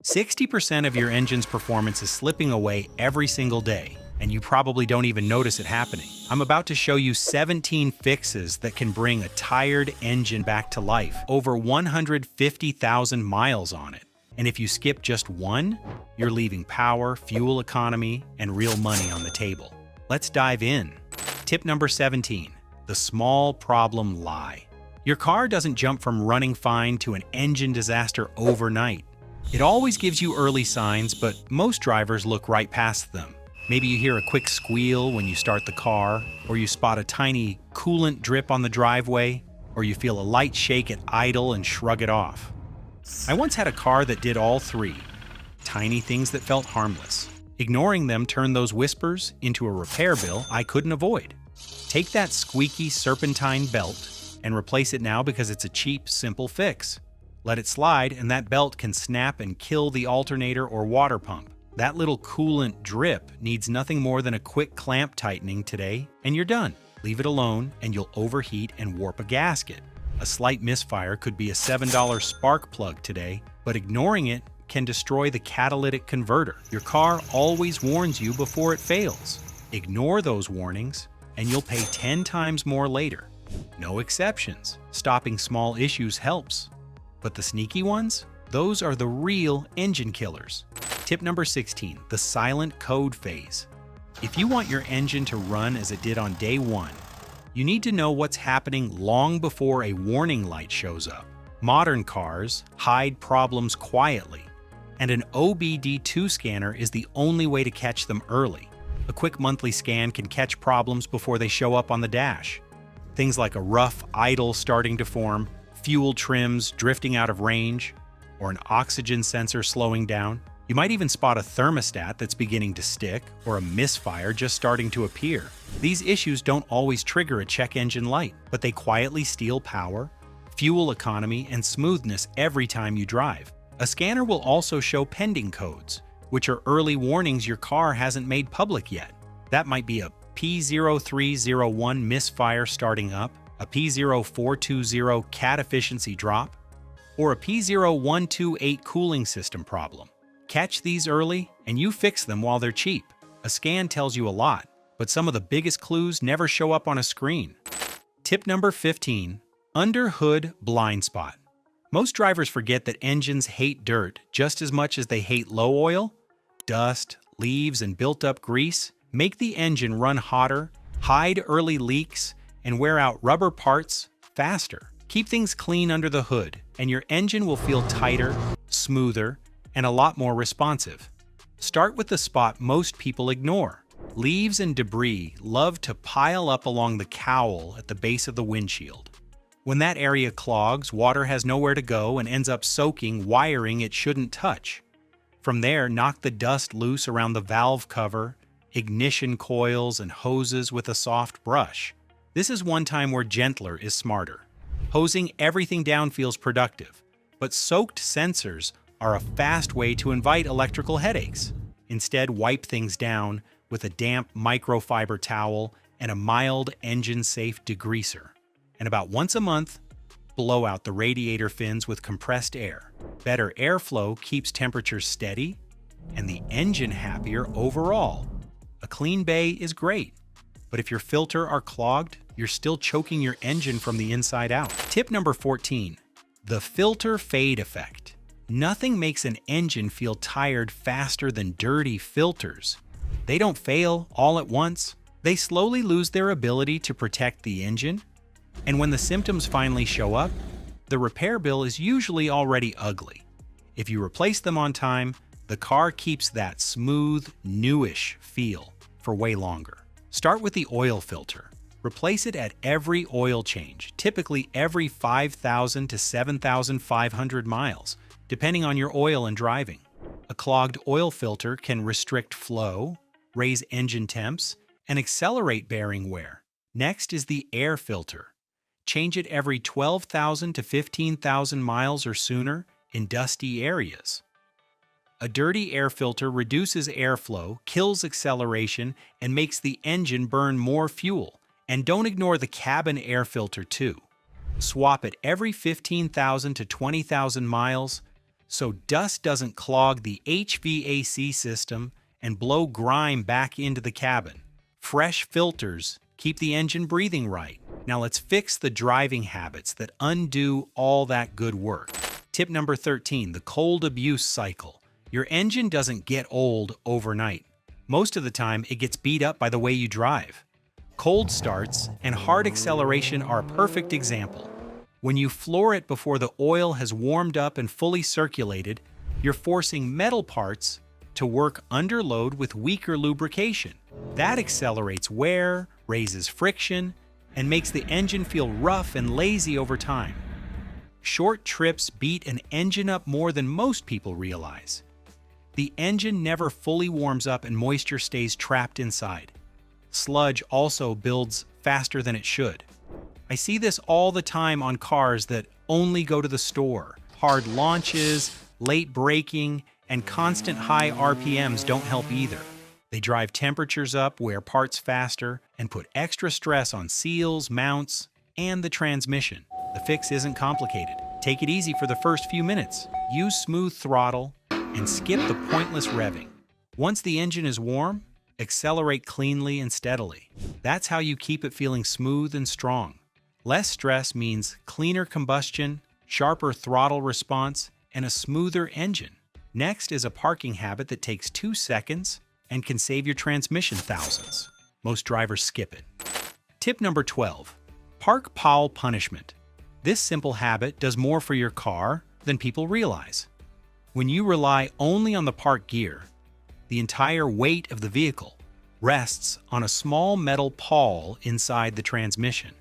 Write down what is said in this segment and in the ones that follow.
60% of your engine's performance is slipping away every single day, and you probably don't even notice it happening. I'm about to show you 17 fixes that can bring a tired engine back to life, over 150,000 miles on it. And if you skip just one, you're leaving power, fuel economy, and real money on the table. Let's dive in. Tip number 17, the small problem lie. Your car doesn't jump from running fine to an engine disaster overnight. It always gives you early signs, but most drivers look right past them. Maybe you hear a quick squeal when you start the car, or you spot a tiny coolant drip on the driveway, or you feel a light shake at idle and shrug it off. I once had a car that did all three. Tiny things that felt harmless. Ignoring them turned those whispers into a repair bill I couldn't avoid. Take that squeaky serpentine belt and replace it now because it's a cheap, simple fix. Let it slide and that belt can snap and kill the alternator or water pump. That little coolant drip needs nothing more than a quick clamp tightening today, and you're done. Leave it alone and you'll overheat and warp a gasket. A slight misfire could be a $7 spark plug today, but ignoring it can destroy the catalytic converter. Your car always warns you before it fails. Ignore those warnings and you'll pay 10 times more later. No exceptions. Stopping small issues helps. But the sneaky ones? Those are the real engine killers. Tip number 16, the silent code phase. If you want your engine to run as it did on day one, you need to know what's happening long before a warning light shows up. Modern cars hide problems quietly, and an OBD2 scanner is the only way to catch them early. A quick monthly scan can catch problems before they show up on the dash. Things like a rough idle starting to form, fuel trims drifting out of range, or an oxygen sensor slowing down. You might even spot a thermostat that's beginning to stick, or a misfire just starting to appear. These issues don't always trigger a check engine light, but they quietly steal power, fuel economy, and smoothness every time you drive. A scanner will also show pending codes, which are early warnings your car hasn't made public yet. That might be a P0301 misfire starting up, a P0420 cat efficiency drop, or a P0128 cooling system problem. Catch these early and you fix them while they're cheap. A scan tells you a lot, but some of the biggest clues never show up on a screen. Tip number 15, under hood blind spot. Most drivers forget that engines hate dirt just as much as they hate low oil. Dust, leaves, and built-up grease make the engine run hotter, hide early leaks, and wear out rubber parts faster. Keep things clean under the hood, and your engine will feel tighter, smoother, and a lot more responsive. Start with the spot most people ignore. Leaves and debris love to pile up along the cowl at the base of the windshield. When that area clogs, water has nowhere to go and ends up soaking wiring it shouldn't touch. From there, knock the dust loose around the valve cover, ignition coils, and hoses with a soft brush. This is one time where gentler is smarter. Hosing everything down feels productive, but soaked sensors are a fast way to invite electrical headaches. Instead, wipe things down with a damp microfiber towel and a mild engine-safe degreaser. And about once a month, blow out the radiator fins with compressed air. Better airflow keeps temperatures steady and the engine happier overall. A clean bay is great, but if your filter are clogged, you're still choking your engine from the inside out. Tip number 14, the filter fade effect. Nothing makes an engine feel tired faster than dirty filters. They don't fail all at once. They slowly lose their ability to protect the engine, and when the symptoms finally show up, the repair bill is usually already ugly. If you replace them on time, the car keeps that smooth, newish feel for way longer. Start with the oil filter. Replace it at every oil change, typically every 5,000 to 7,500 miles, depending on your oil and driving. A clogged oil filter can restrict flow, raise engine temps, and accelerate bearing wear. Next is the air filter. Change it every 12,000 to 15,000 miles or sooner in dusty areas. A dirty air filter reduces airflow, kills acceleration, and makes the engine burn more fuel. And don't ignore the cabin air filter too. Swap it every 15,000 to 20,000 miles so dust doesn't clog the HVAC system and blow grime back into the cabin. Fresh filters keep the engine breathing right. Now let's fix the driving habits that undo all that good work. Tip number 13, the cold abuse cycle. Your engine doesn't get old overnight. Most of the time, it gets beat up by the way you drive. Cold starts and hard acceleration are a perfect example. When you floor it before the oil has warmed up and fully circulated, you're forcing metal parts to work under load with weaker lubrication. That accelerates wear, raises friction, and makes the engine feel rough and lazy over time. Short trips beat an engine up more than most people realize. The engine never fully warms up and moisture stays trapped inside. Sludge also builds faster than it should. I see this all the time on cars that only go to the store. Hard launches, late braking, and constant high RPMs don't help either. They drive temperatures up, wear parts faster, and put extra stress on seals, mounts, and the transmission. The fix isn't complicated. Take it easy for the first few minutes. Use smooth throttle and skip the pointless revving. Once the engine is warm, accelerate cleanly and steadily. That's how you keep it feeling smooth and strong. Less stress means cleaner combustion, sharper throttle response, and a smoother engine. Next is a parking habit that takes 2 seconds and can save your transmission thousands. Most drivers skip it. Tip number 12, park pile punishment. This simple habit does more for your car than people realize. When you rely only on the park gear, the entire weight of the vehicle rests on a small metal pawl inside the transmission.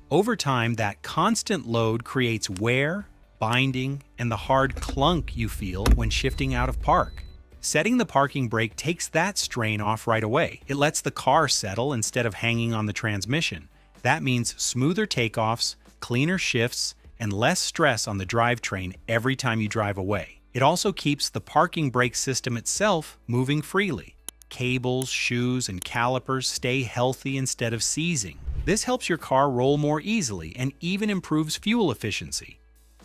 Over time, that constant load creates wear, binding, and the hard clunk you feel when shifting out of park. Setting the parking brake takes that strain off right away. It lets the car settle instead of hanging on the transmission. That means smoother takeoffs, cleaner shifts, and less stress on the drivetrain every time you drive away. It also keeps the parking brake system itself moving freely. Cables, shoes, and calipers stay healthy instead of seizing. This helps your car roll more easily and even improves fuel efficiency.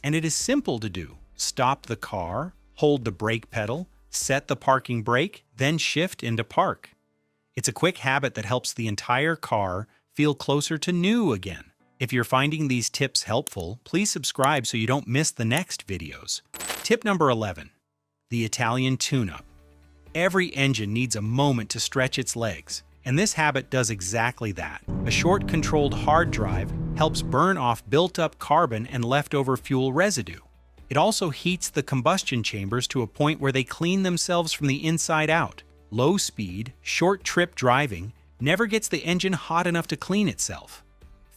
And it is simple to do. Stop the car, hold the brake pedal, set the parking brake, then shift into park. It's a quick habit that helps the entire car feel closer to new again. If you're finding these tips helpful, please subscribe so you don't miss the next videos. Tip number 11, the Italian tune-up. Every engine needs a moment to stretch its legs, and this habit does exactly that. A short controlled hard drive helps burn off built-up carbon and leftover fuel residue. It also heats the combustion chambers to a point where they clean themselves from the inside out. Low-speed, short-trip driving never gets the engine hot enough to clean itself.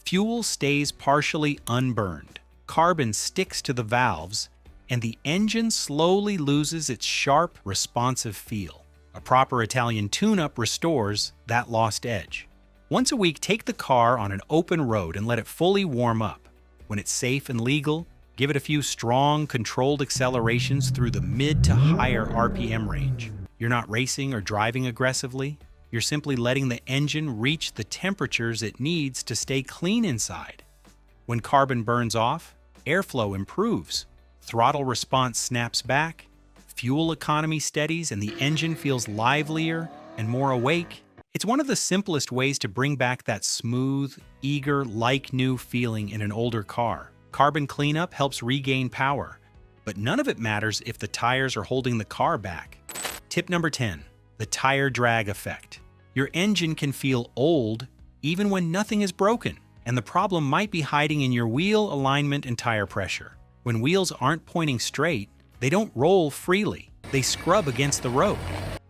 Fuel stays partially unburned, carbon sticks to the valves, and the engine slowly loses its sharp, responsive feel. A proper Italian tune-up restores that lost edge. Once a week, take the car on an open road and let it fully warm up. When it's safe and legal, give it a few strong, controlled accelerations through the mid to higher RPM range. You're not racing or driving aggressively. You're simply letting the engine reach the temperatures it needs to stay clean inside. When carbon burns off, airflow improves, throttle response snaps back, fuel economy steadies, and the engine feels livelier and more awake. It's one of the simplest ways to bring back that smooth, eager, like-new feeling in an older car. Carbon cleanup helps regain power, but none of it matters if the tires are holding the car back. Tip number 10, the tire drag effect. Your engine can feel old even when nothing is broken, and the problem might be hiding in your wheel alignment and tire pressure. When wheels aren't pointing straight, they don't roll freely. They scrub against the road.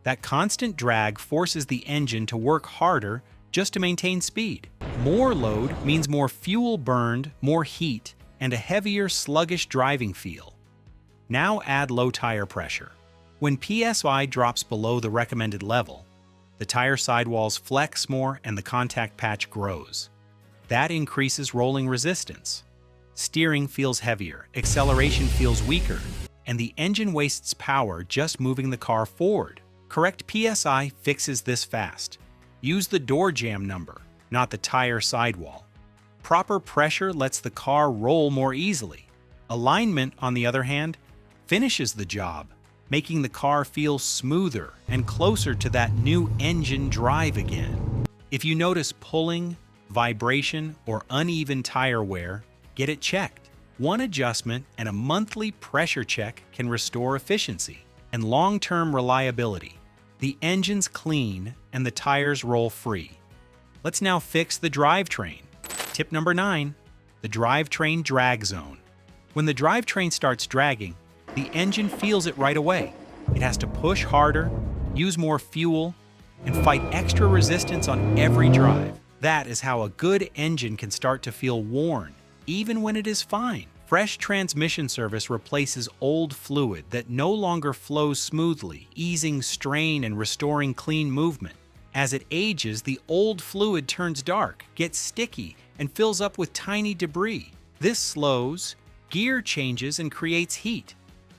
That constant drag forces the engine to work harder just to maintain speed. More load means more fuel burned, more heat, and a heavier, sluggish driving feel. Now add low tire pressure. When PSI drops below the recommended level, the tire sidewalls flex more and the contact patch grows. That increases rolling resistance. Steering feels heavier, acceleration feels weaker, and the engine wastes power just moving the car forward. Correct PSI fixes this fast. Use the door jamb number, not the tire sidewall. Proper pressure lets the car roll more easily. Alignment, on the other hand, finishes the job, making the car feel smoother and closer to that new engine drive again. If you notice pulling, vibration, or uneven tire wear, get it checked. One adjustment and a monthly pressure check can restore efficiency and long-term reliability. The engine's clean and the tires roll free. Let's now fix the drivetrain. Tip number 9, the drivetrain drag zone. When the drivetrain starts dragging, the engine feels it right away. It has to push harder, use more fuel, and fight extra resistance on every drive. That is how a good engine can start to feel worn, even when it is fine. Fresh transmission service replaces old fluid that no longer flows smoothly, easing strain and restoring clean movement. As it ages, the old fluid turns dark, gets sticky, and fills up with tiny debris. This slows, gear changes, and creates heat.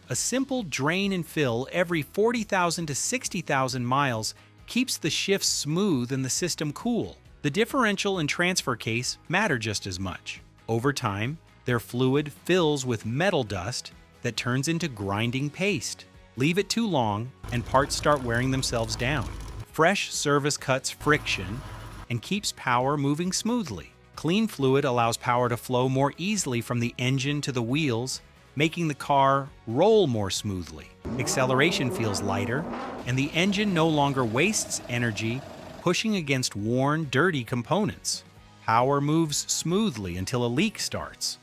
A simple drain and fill every 40,000 to 60,000 miles keeps the shifts smooth and the system cool. The differential and transfer case matter just as much. Over time, their fluid fills with metal dust that turns into grinding paste. Leave it too long, and parts start wearing themselves down. Fresh service cuts friction and keeps power moving smoothly. Clean fluid allows power to flow more easily from the engine to the wheels, making the car roll more smoothly. Acceleration feels lighter, and the engine no longer wastes energy pushing against worn, dirty components. Power moves smoothly until a leak starts,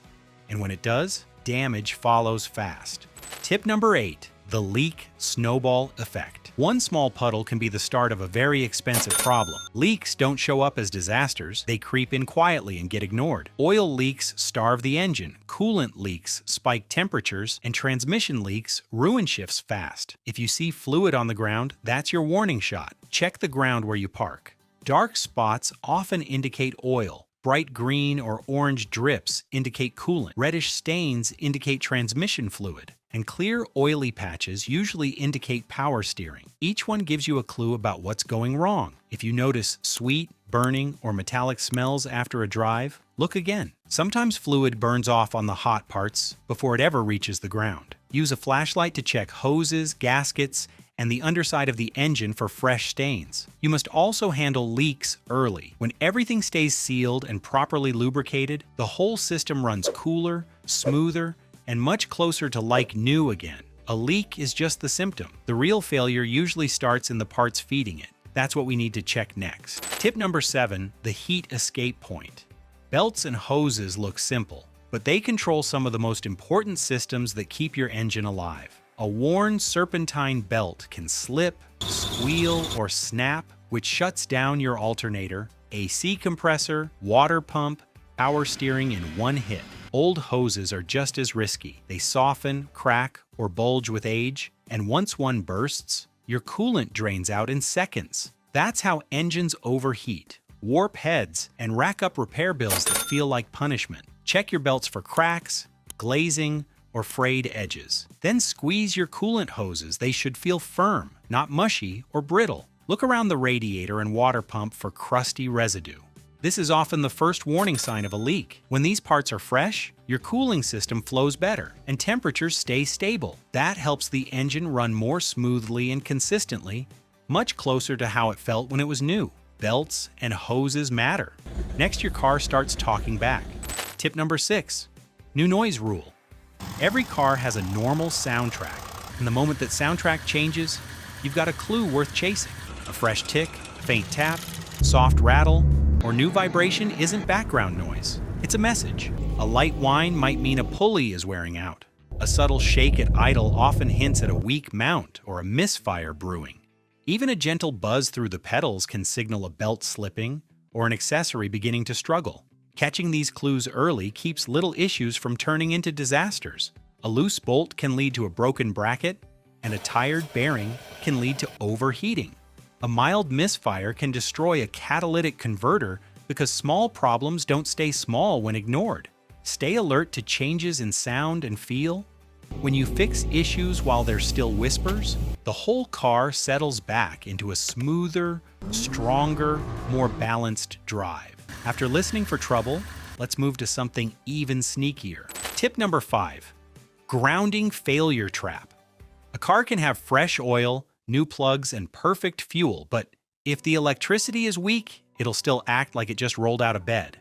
and when it does, damage follows fast. Tip number 8, the leak snowball effect. One small puddle can be the start of a very expensive problem. Leaks don't show up as disasters, they creep in quietly and get ignored. Oil leaks starve the engine, coolant leaks spike temperatures, and transmission leaks ruin shifts fast. If you see fluid on the ground, that's your warning shot. Check the ground where you park. Dark spots often indicate oil. Bright green or orange drips indicate coolant. Reddish stains indicate transmission fluid. And clear, oily patches usually indicate power steering. Each one gives you a clue about what's going wrong. If you notice sweet, burning, or metallic smells after a drive, look again. Sometimes fluid burns off on the hot parts before it ever reaches the ground. Use a flashlight to check hoses, gaskets, and the underside of the engine for fresh stains. You must also handle leaks early. When everything stays sealed and properly lubricated, the whole system runs cooler, smoother, and much closer to like new again. A leak is just the symptom. The real failure usually starts in the parts feeding it. That's what we need to check next. Tip number 7, the heat escape point. Belts and hoses look simple, but they control some of the most important systems that keep your engine alive. A worn serpentine belt can slip, squeal, or snap, which shuts down your alternator, AC compressor, water pump, power steering in one hit. Old hoses are just as risky. They soften, crack, or bulge with age, and once one bursts, your coolant drains out in seconds. That's how engines overheat, warp heads, and rack up repair bills that feel like punishment. Check your belts for cracks, glazing, or frayed edges. Then squeeze your coolant hoses. They should feel firm, not mushy or brittle. Look around the radiator and water pump for crusty residue. This is often the first warning sign of a leak. When these parts are fresh, your cooling system flows better and temperatures stay stable. That helps the engine run more smoothly and consistently, much closer to how it felt when it was new. Belts and hoses matter. Next, your car starts talking back. Tip number 6, new noise rule. Every car has a normal soundtrack, and the moment that soundtrack changes, you've got a clue worth chasing. A fresh tick, faint tap, soft rattle, or new vibration isn't background noise. It's a message. A light whine might mean a pulley is wearing out. A subtle shake at idle often hints at a weak mount or a misfire brewing. Even a gentle buzz through the pedals can signal a belt slipping or an accessory beginning to struggle. Catching these clues early keeps little issues from turning into disasters. A loose bolt can lead to a broken bracket, and a tired bearing can lead to overheating. A mild misfire can destroy a catalytic converter because small problems don't stay small when ignored. Stay alert to changes in sound and feel. When you fix issues while they're still whispers, the whole car settles back into a smoother, stronger, more balanced drive. After listening for trouble, let's move to something even sneakier. Tip number 5, Grounding failure trap. A car can have fresh oil, new plugs, and perfect fuel, but if the electricity is weak, it'll still act like it just rolled out of bed.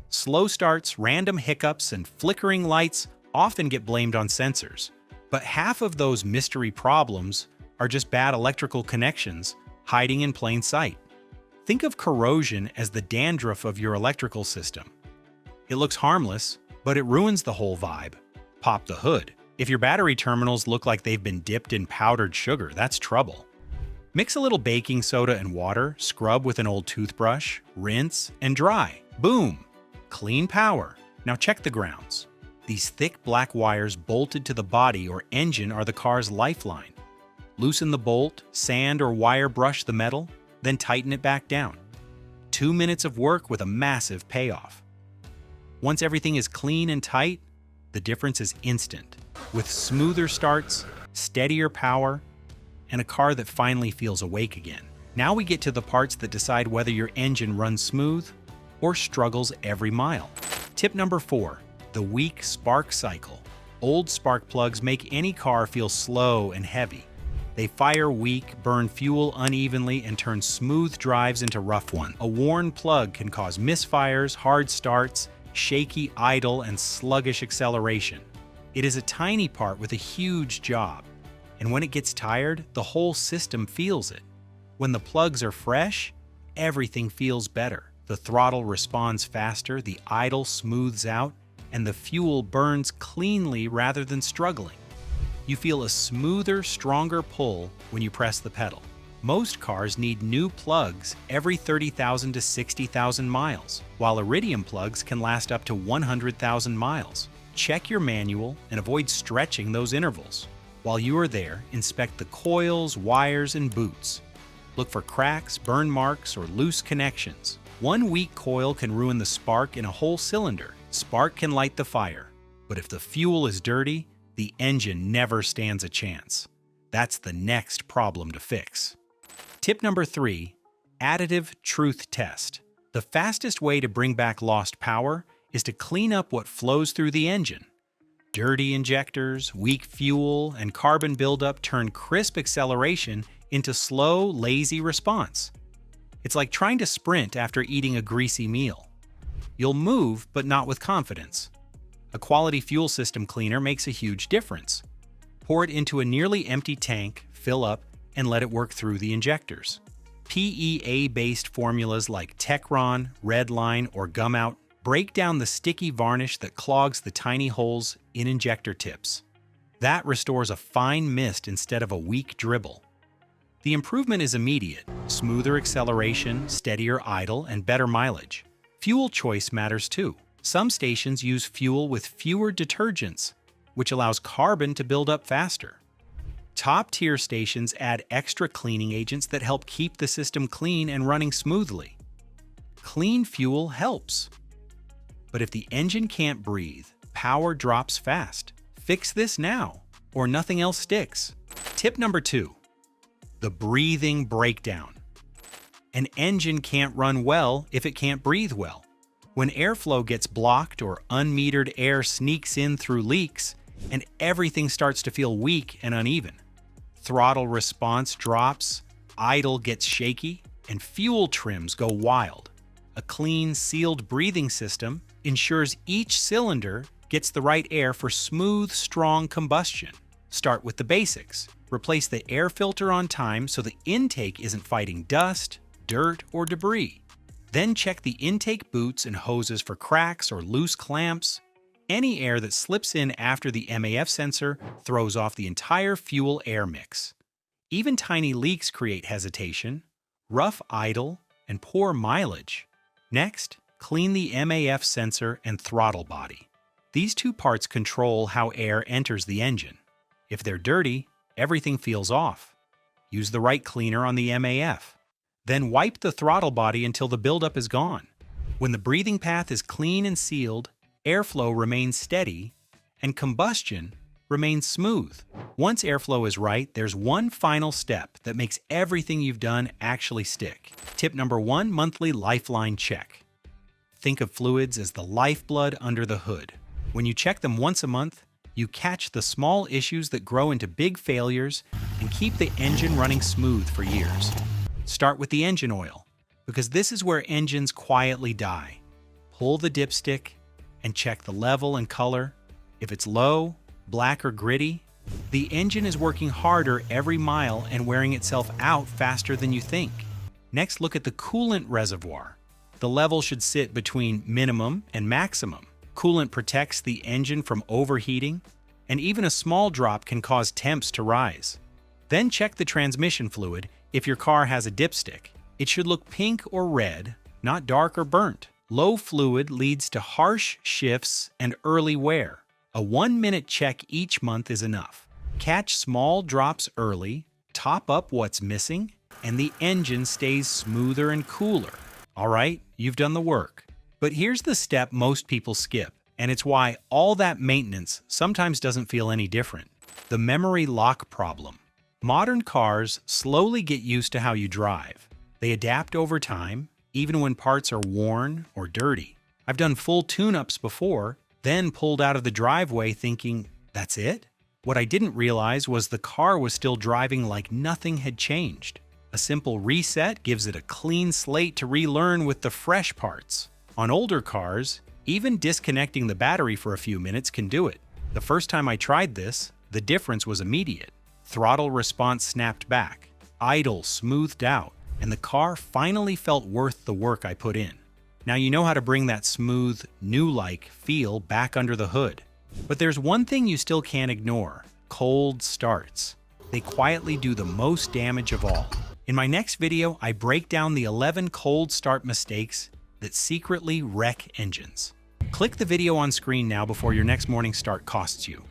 Slow starts, random hiccups, and flickering lights often get blamed on sensors. But half of those mystery problems are just bad electrical connections hiding in plain sight. Think of corrosion as the dandruff of your electrical system. It looks harmless, but it ruins the whole vibe. Pop the hood. If your battery terminals look like they've been dipped in powdered sugar, that's trouble. Mix a little baking soda and water, scrub with an old toothbrush, rinse, and dry. Boom! Clean power. Now check the grounds. These thick black wires bolted to the body or engine are the car's lifeline. Loosen the bolt, sand or wire brush the metal, then tighten it back down. 2 minutes of work with a massive payoff. Once everything is clean and tight, the difference is instant. With smoother starts, steadier power, and a car that finally feels awake again. Now we get to the parts that decide whether your engine runs smooth or struggles every mile. Tip number 4. The weak spark cycle. Old spark plugs make any car feel slow and heavy. They fire weak, burn fuel unevenly, and turn smooth drives into rough ones. A worn plug can cause misfires, hard starts, shaky idle, and sluggish acceleration. It is a tiny part with a huge job, and when it gets tired, the whole system feels it. When the plugs are fresh, everything feels better. The throttle responds faster, the idle smooths out, and the fuel burns cleanly rather than struggling. You feel a smoother, stronger pull when you press the pedal. Most cars need new plugs every 30,000 to 60,000 miles, while Iridium plugs can last up to 100,000 miles. Check your manual and avoid stretching those intervals. While you are there, inspect the coils, wires, and boots. Look for cracks, burn marks, or loose connections. One weak coil can ruin the spark in a whole cylinder. Spark can light the fire, but if the fuel is dirty, the engine never stands a chance. That's the next problem to fix. Tip number 3, additive truth test. The fastest way to bring back lost power is to clean up what flows through the engine. Dirty injectors, weak fuel, and carbon buildup turn crisp acceleration into slow, lazy response. It's like trying to sprint after eating a greasy meal. You'll move, but not with confidence. A quality fuel system cleaner makes a huge difference. Pour it into a nearly empty tank, fill up, and let it work through the injectors. PEA-based formulas like Techron, Redline, or Gumout break down the sticky varnish that clogs the tiny holes in injector tips. That restores a fine mist instead of a weak dribble. The improvement is immediate: smoother acceleration, steadier idle, and better mileage. Fuel choice matters too. Some stations use fuel with fewer detergents, which allows carbon to build up faster. Top-tier stations add extra cleaning agents that help keep the system clean and running smoothly. Clean fuel helps. But if the engine can't breathe, power drops fast. Fix this now, or nothing else sticks. Tip number 2. The breathing breakdown. An engine can't run well if it can't breathe well. When airflow gets blocked or unmetered air sneaks in through leaks, and everything starts to feel weak and uneven. Throttle response drops, idle gets shaky, and fuel trims go wild. A clean, sealed breathing system ensures each cylinder gets the right air for smooth, strong combustion. Start with the basics. Replace the air filter on time so the intake isn't fighting dust, dirt, or debris. Then check the intake boots and hoses for cracks or loose clamps. Any air that slips in after the MAF sensor throws off the entire fuel-air mix. Even tiny leaks create hesitation, rough idle, and poor mileage. Next, clean the MAF sensor and throttle body. These two parts control how air enters the engine. If they're dirty, everything feels off. Use the right cleaner on the MAF. Then wipe the throttle body until the buildup is gone. When the breathing path is clean and sealed, airflow remains steady, and combustion remains smooth. Once airflow is right, there's one final step that makes everything you've done actually stick. Tip number 1, monthly lifeline check. Think of fluids as the lifeblood under the hood. When you check them once a month, You catch the small issues that grow into big failures and keep the engine running smooth for years. Start with the engine oil, because this is where engines quietly die. Pull the dipstick and check the level and color. If it's low, black, or gritty, the engine is working harder every mile and wearing itself out faster than you think. Next, look at the coolant reservoir. The level should sit between minimum and maximum. Coolant protects the engine from overheating, and even a small drop can cause temps to rise. Then check the transmission fluid if your car has a dipstick. It should look pink or red, not dark or burnt. Low fluid leads to harsh shifts and early wear. A 1-minute check each month is enough. Catch small drops early, top up what's missing, and the engine stays smoother and cooler. All right, you've done the work. But here's the step most people skip, and it's why all that maintenance sometimes doesn't feel any different. The memory lock problem. Modern cars slowly get used to how you drive. They adapt over time, even when parts are worn or dirty. I've done full tune-ups before, then pulled out of the driveway thinking, that's it? What I didn't realize was the car was still driving like nothing had changed. A simple reset gives it a clean slate to relearn with the fresh parts. On older cars, even disconnecting the battery for a few minutes can do it. The first time I tried this, the difference was immediate. Throttle response snapped back, idle smoothed out, and the car finally felt worth the work I put in. Now you know how to bring that smooth, new-like feel back under the hood. But there's one thing you still can't ignore: cold starts. They quietly do the most damage of all. In my next video, I break down the 11 cold start mistakes that secretly wreck engines. Click the video on screen now before your next morning start costs you.